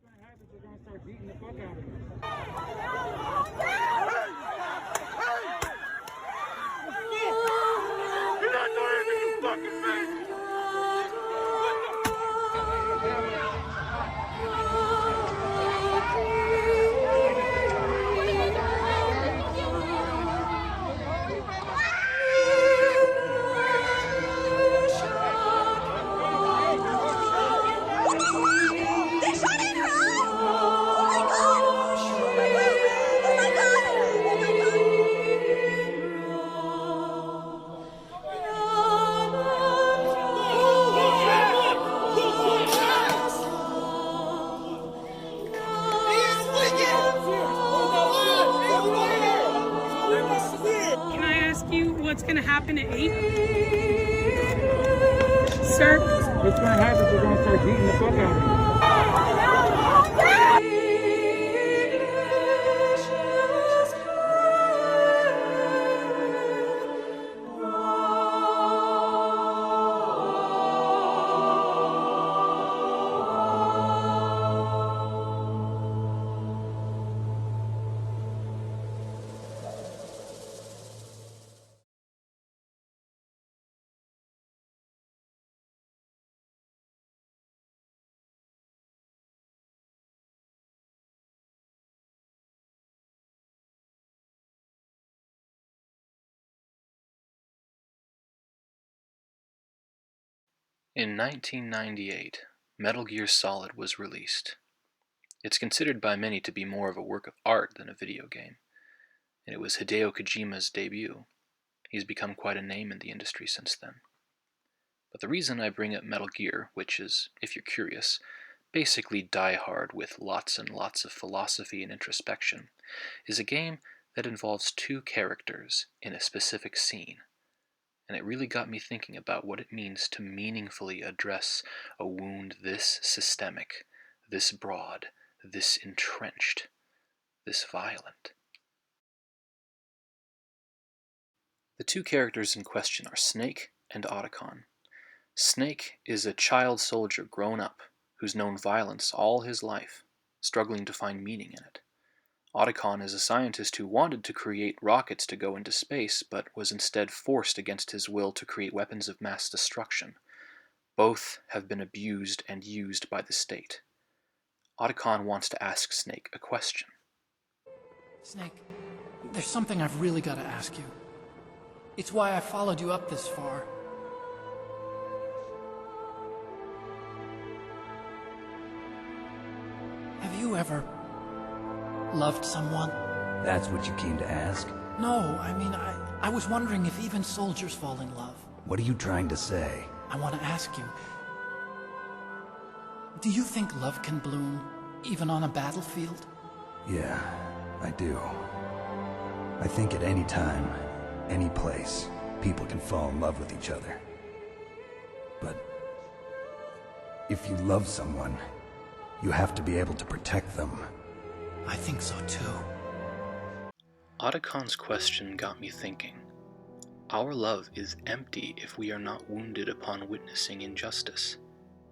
You're gonna start beating the fuck out of me. You're not doing anything, you fucking thing! Can I ask you what's going to happen at 8? Sir? What's gonna happen? You're gonna start beating the fuck out of me. In 1998, Metal Gear Solid was released. It's considered by many to be more of a work of art than a video game, and it was Hideo Kojima's debut. He's become quite a name in the industry since then. But the reason I bring up Metal Gear, which is, if you're curious, basically Die Hard with lots and lots of philosophy and introspection, is a game that involves two characters in a specific scene. And it really got me thinking about what it means to meaningfully address a wound this systemic, this broad, this entrenched, this violent. The two characters in question are Snake and Otacon. Snake is a child soldier grown up who's known violence all his life, struggling to find meaning in it. Otacon is a scientist who wanted to create rockets to go into space, but was instead forced against his will to create weapons of mass destruction. Both have been abused and used by the state. Otacon wants to ask Snake a question. Snake, there's something I've really got to ask you. It's why I followed you up this far. Have you ever loved someone? That's what you came to ask? No, I mean, I was wondering if even soldiers fall in love. What are you trying to say? I want to ask you, do you think love can bloom even on a battlefield? Yeah, I do. I think at any time, any place, people can fall in love with each other. But if you love someone, you have to be able to protect them. I think so too. Otacon's question got me thinking. Our love is empty if we are not wounded upon witnessing injustice,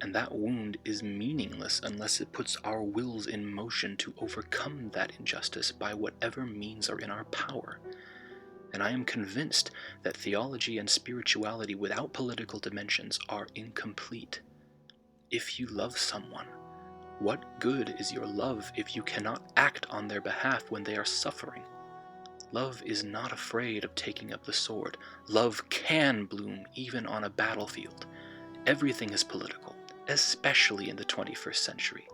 and that wound is meaningless unless it puts our wills in motion to overcome that injustice by whatever means are in our power. And I am convinced that theology and spirituality without political dimensions are incomplete. If you love someone, what good is your love if you cannot act on their behalf when they are suffering? Love is not afraid of taking up the sword. Love can bloom even on a battlefield. Everything is political, especially in the 21st century.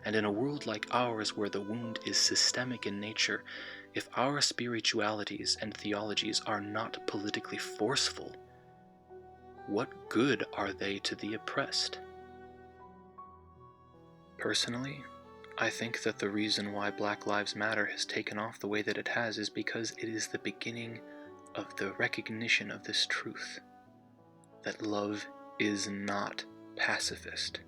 And in a world like ours where the wound is systemic in nature, if our spiritualities and theologies are not politically forceful, what good are they to the oppressed? Personally, I think that the reason why Black Lives Matter has taken off the way that it has is because it is the beginning of the recognition of this truth, that love is not pacifist.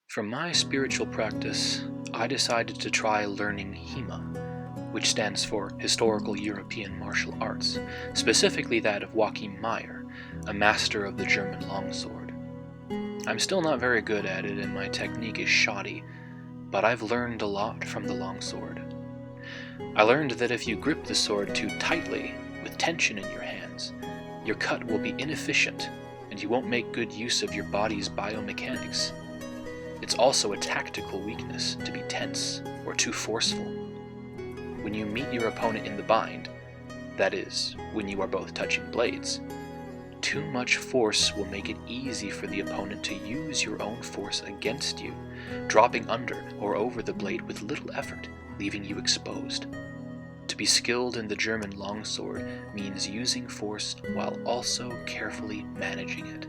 For my spiritual practice, I decided to try learning HEMA, which stands for Historical European Martial Arts, specifically that of Joachim Meyer, a master of the German longsword. I'm still not very good at it and my technique is shoddy, but I've learned a lot from the longsword. I learned that if you grip the sword too tightly, with tension in your hands, your cut will be inefficient and you won't make good use of your body's biomechanics. It's also a tactical weakness to be tense or too forceful. When you meet your opponent in the bind, that is, when you are both touching blades, too much force will make it easy for the opponent to use your own force against you, dropping under or over the blade with little effort, leaving you exposed. To be skilled in the German longsword means using force while also carefully managing it.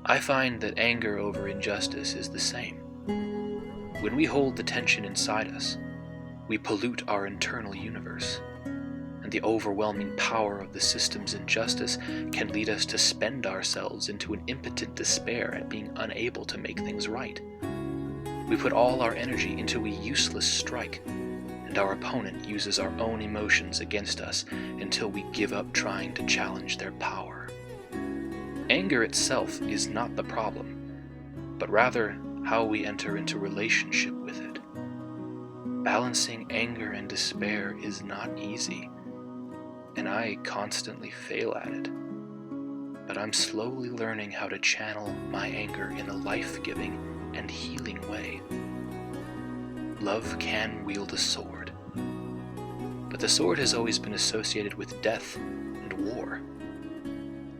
I find that anger over injustice is the same. When we hold the tension inside us, we pollute our internal universe, and the overwhelming power of the system's injustice can lead us to spend ourselves into an impotent despair at being unable to make things right. We put all our energy into a useless strike, and our opponent uses our own emotions against us until we give up trying to challenge their power. Anger itself is not the problem, but rather how we enter into relationship with it. Balancing anger and despair is not easy, and I constantly fail at it. But I'm slowly learning how to channel my anger in a life-giving and healing way. Love can wield a sword, but the sword has always been associated with death and war.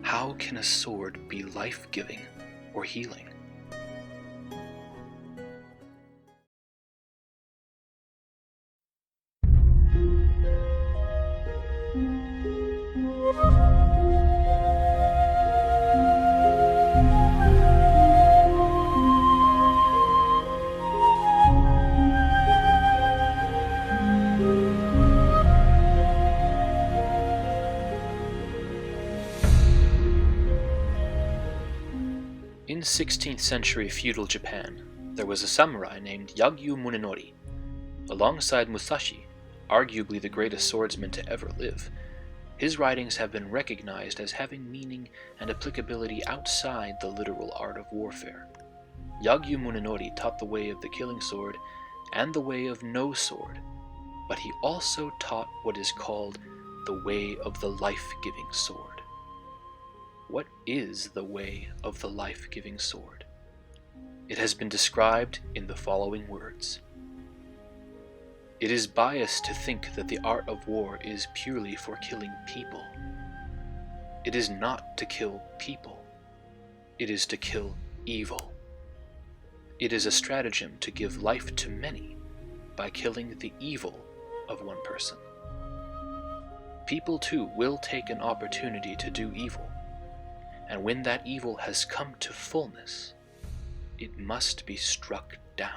How can a sword be life-giving or healing? In 16th century feudal Japan, there was a samurai named YAGYU MUNENORI. Alongside Musashi, arguably the greatest swordsman to ever live, his writings have been recognized as having meaning and applicability outside the literal art of warfare. YAGYU MUNENORI taught the way of the killing sword and the way of no sword, but he also taught what is called the way of the life-giving sword. What is the way of the life-giving sword? It has been described in the following words. It is biased to think that the art of war is purely for killing people. It is not to kill people. It is to kill evil. It is a stratagem to give life to many by killing the evil of one person. People too will take an opportunity to do evil, and when that evil has come to fullness, it must be struck down.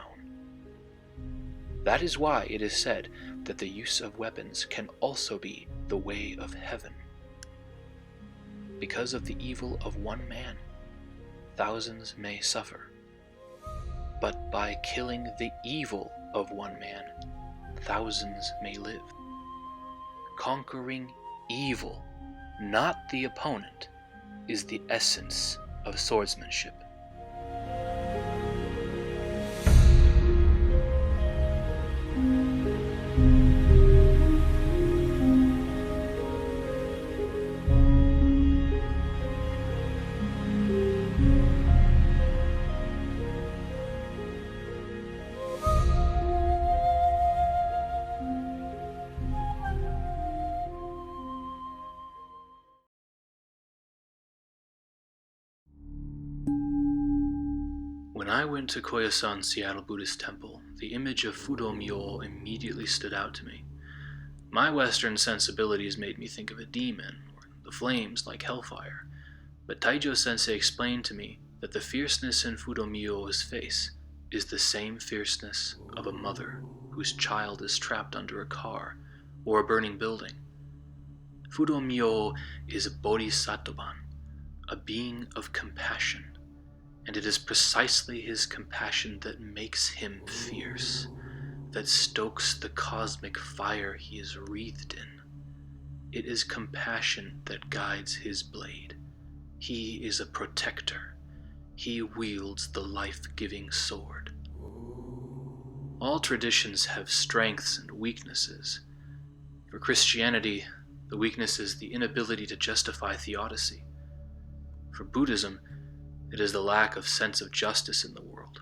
That is why it is said that the use of weapons can also be the way of heaven. Because of the evil of one man, thousands may suffer. But by killing the evil of one man, thousands may live. Conquering evil, not the opponent, is the essence of swordsmanship. When I went to Koyasan Seattle Buddhist Temple, the image of Fudo-myo immediately stood out to me. My Western sensibilities made me think of a demon, or the flames like hellfire, but Taijo-sensei explained to me that the fierceness in Fudo-myo's face is the same fierceness of a mother whose child is trapped under a car or a burning building. Fudo-myo is a bodhisattvan, a being of compassion, And it is precisely his compassion that makes him fierce, that stokes the cosmic fire he is wreathed in. It is compassion that guides his blade. He is a protector. He wields the life-giving sword. All traditions have strengths and weaknesses. For Christianity, the weakness is the inability to justify theodicy. For Buddhism, it is the lack of sense of justice in the world.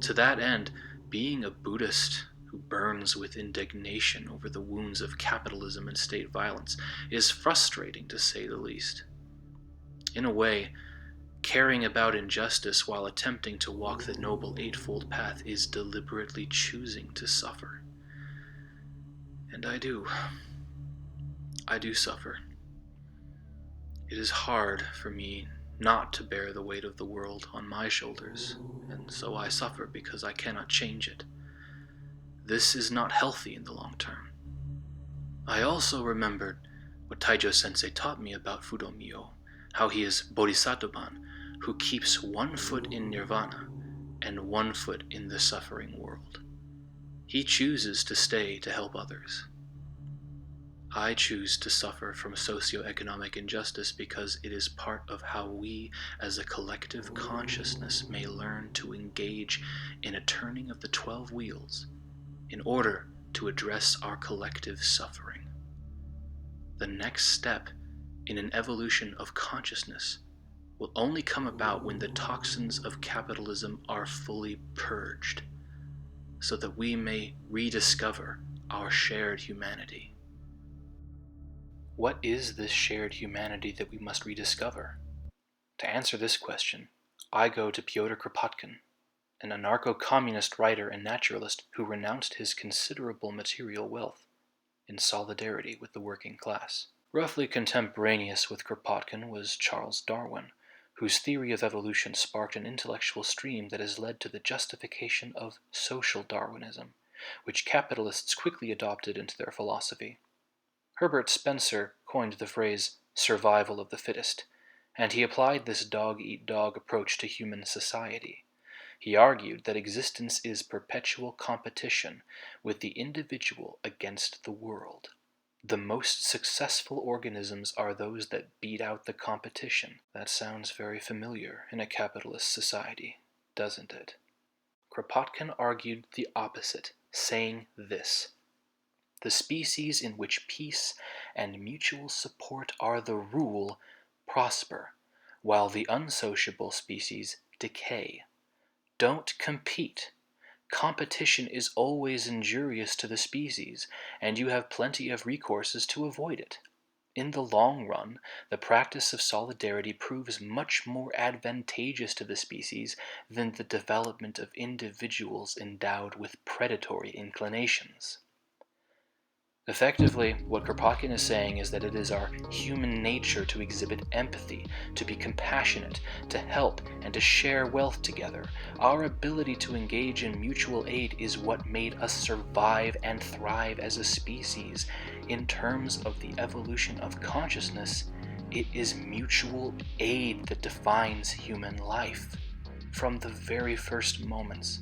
To that end, being a Buddhist who burns with indignation over the wounds of capitalism and state violence is frustrating, to say the least. In a way, caring about injustice while attempting to walk the Noble Eightfold Path is deliberately choosing to suffer. And I do. I do suffer. It is hard for me not to bear the weight of the world on my shoulders, and so I suffer because I cannot change it. This is not healthy in the long term. I also remembered what Taijo-sensei taught me about Fudo-myo, how he is Bodhisattva, who keeps one foot in nirvana and one foot in the suffering world. He chooses to stay to help others. I choose to suffer from socioeconomic injustice because it is part of how we as a collective consciousness may learn to engage in a turning of the 12 wheels in order to address our collective suffering. The next step in an evolution of consciousness will only come about when the toxins of capitalism are fully purged, so that we may rediscover our shared humanity. What is this shared humanity that we must rediscover? To answer this question, I go to Pyotr Kropotkin, an anarcho-communist writer and naturalist who renounced his considerable material wealth in solidarity with the working class. Roughly contemporaneous with Kropotkin was Charles Darwin, whose theory of evolution sparked an intellectual stream that has led to the justification of social Darwinism, which capitalists quickly adopted into their philosophy. Herbert Spencer coined the phrase survival of the fittest, and he applied this dog-eat-dog approach to human society. He argued that existence is perpetual competition with the individual against the world. The most successful organisms are those that beat out the competition. That sounds very familiar in a capitalist society, doesn't it? Kropotkin argued the opposite, saying this: the species in which peace and mutual support are the rule prosper, while the unsociable species decay. Don't compete. Competition is always injurious to the species, and you have plenty of recourses to avoid it. In the long run, the practice of solidarity proves much more advantageous to the species than the development of individuals endowed with predatory inclinations. Effectively, what Kropotkin is saying is that it is our human nature to exhibit empathy, to be compassionate, to help, and to share wealth together. Our ability to engage in mutual aid is what made us survive and thrive as a species. In terms of the evolution of consciousness, it is mutual aid that defines human life. From the very first moments,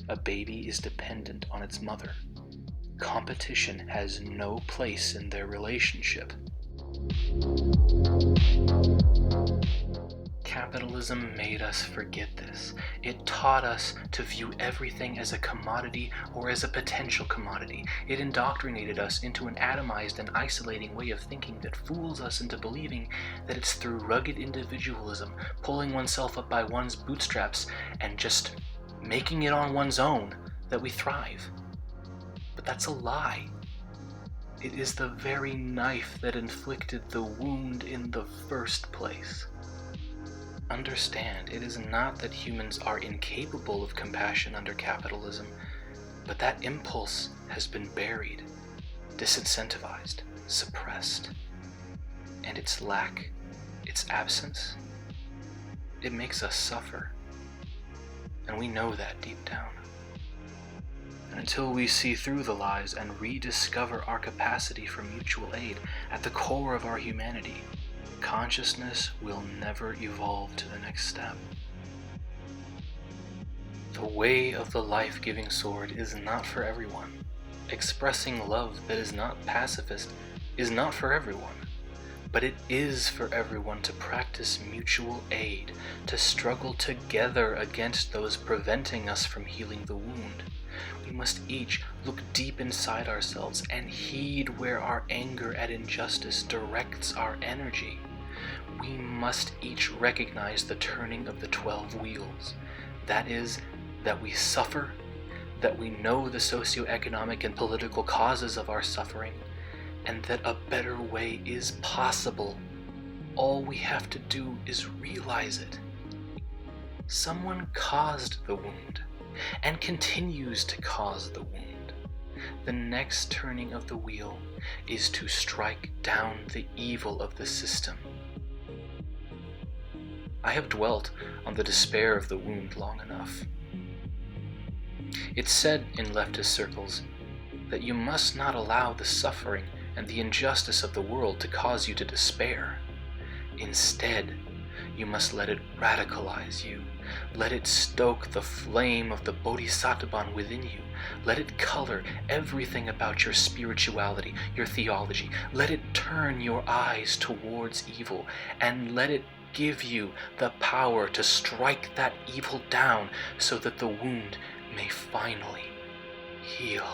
a baby is dependent on its mother. Competition has no place in their relationship. Capitalism made us forget this. It taught us to view everything as a commodity or as a potential commodity. It indoctrinated us into an atomized and isolating way of thinking that fools us into believing that it's through rugged individualism, pulling oneself up by one's bootstraps, and just making it on one's own that we thrive. But that's a lie. It is the very knife that inflicted the wound in the first place. Understand, it is not that humans are incapable of compassion under capitalism, but that impulse has been buried, disincentivized, suppressed. And its lack, its absence, it makes us suffer. And we know that deep down. Until we see through the lies and rediscover our capacity for mutual aid at the core of our humanity, consciousness will never evolve to the next step. The way of the life-giving sword is not for everyone. Expressing love that is not pacifist is not for everyone. But it is for everyone to practice mutual aid, to struggle together against those preventing us from healing the wound. We must each look deep inside ourselves and heed where our anger at injustice directs our energy. We must each recognize the turning of the 12 wheels. That is, that we suffer, that we know the socioeconomic and political causes of our suffering, and that a better way is possible. All we have to do is realize it. Someone caused the wound, and continues to cause the wound. The next turning of the wheel is to strike down the evil of the system. I have dwelt on the despair of the wound long enough. It's said in leftist circles that you must not allow the suffering and the injustice of the world to cause you to despair. Instead, you must let it radicalize you. Let it stoke the flame of the bodhisattvan within you. Let it color everything about your spirituality, your theology. Let it turn your eyes towards evil, and let it give you the power to strike that evil down so that the wound may finally heal.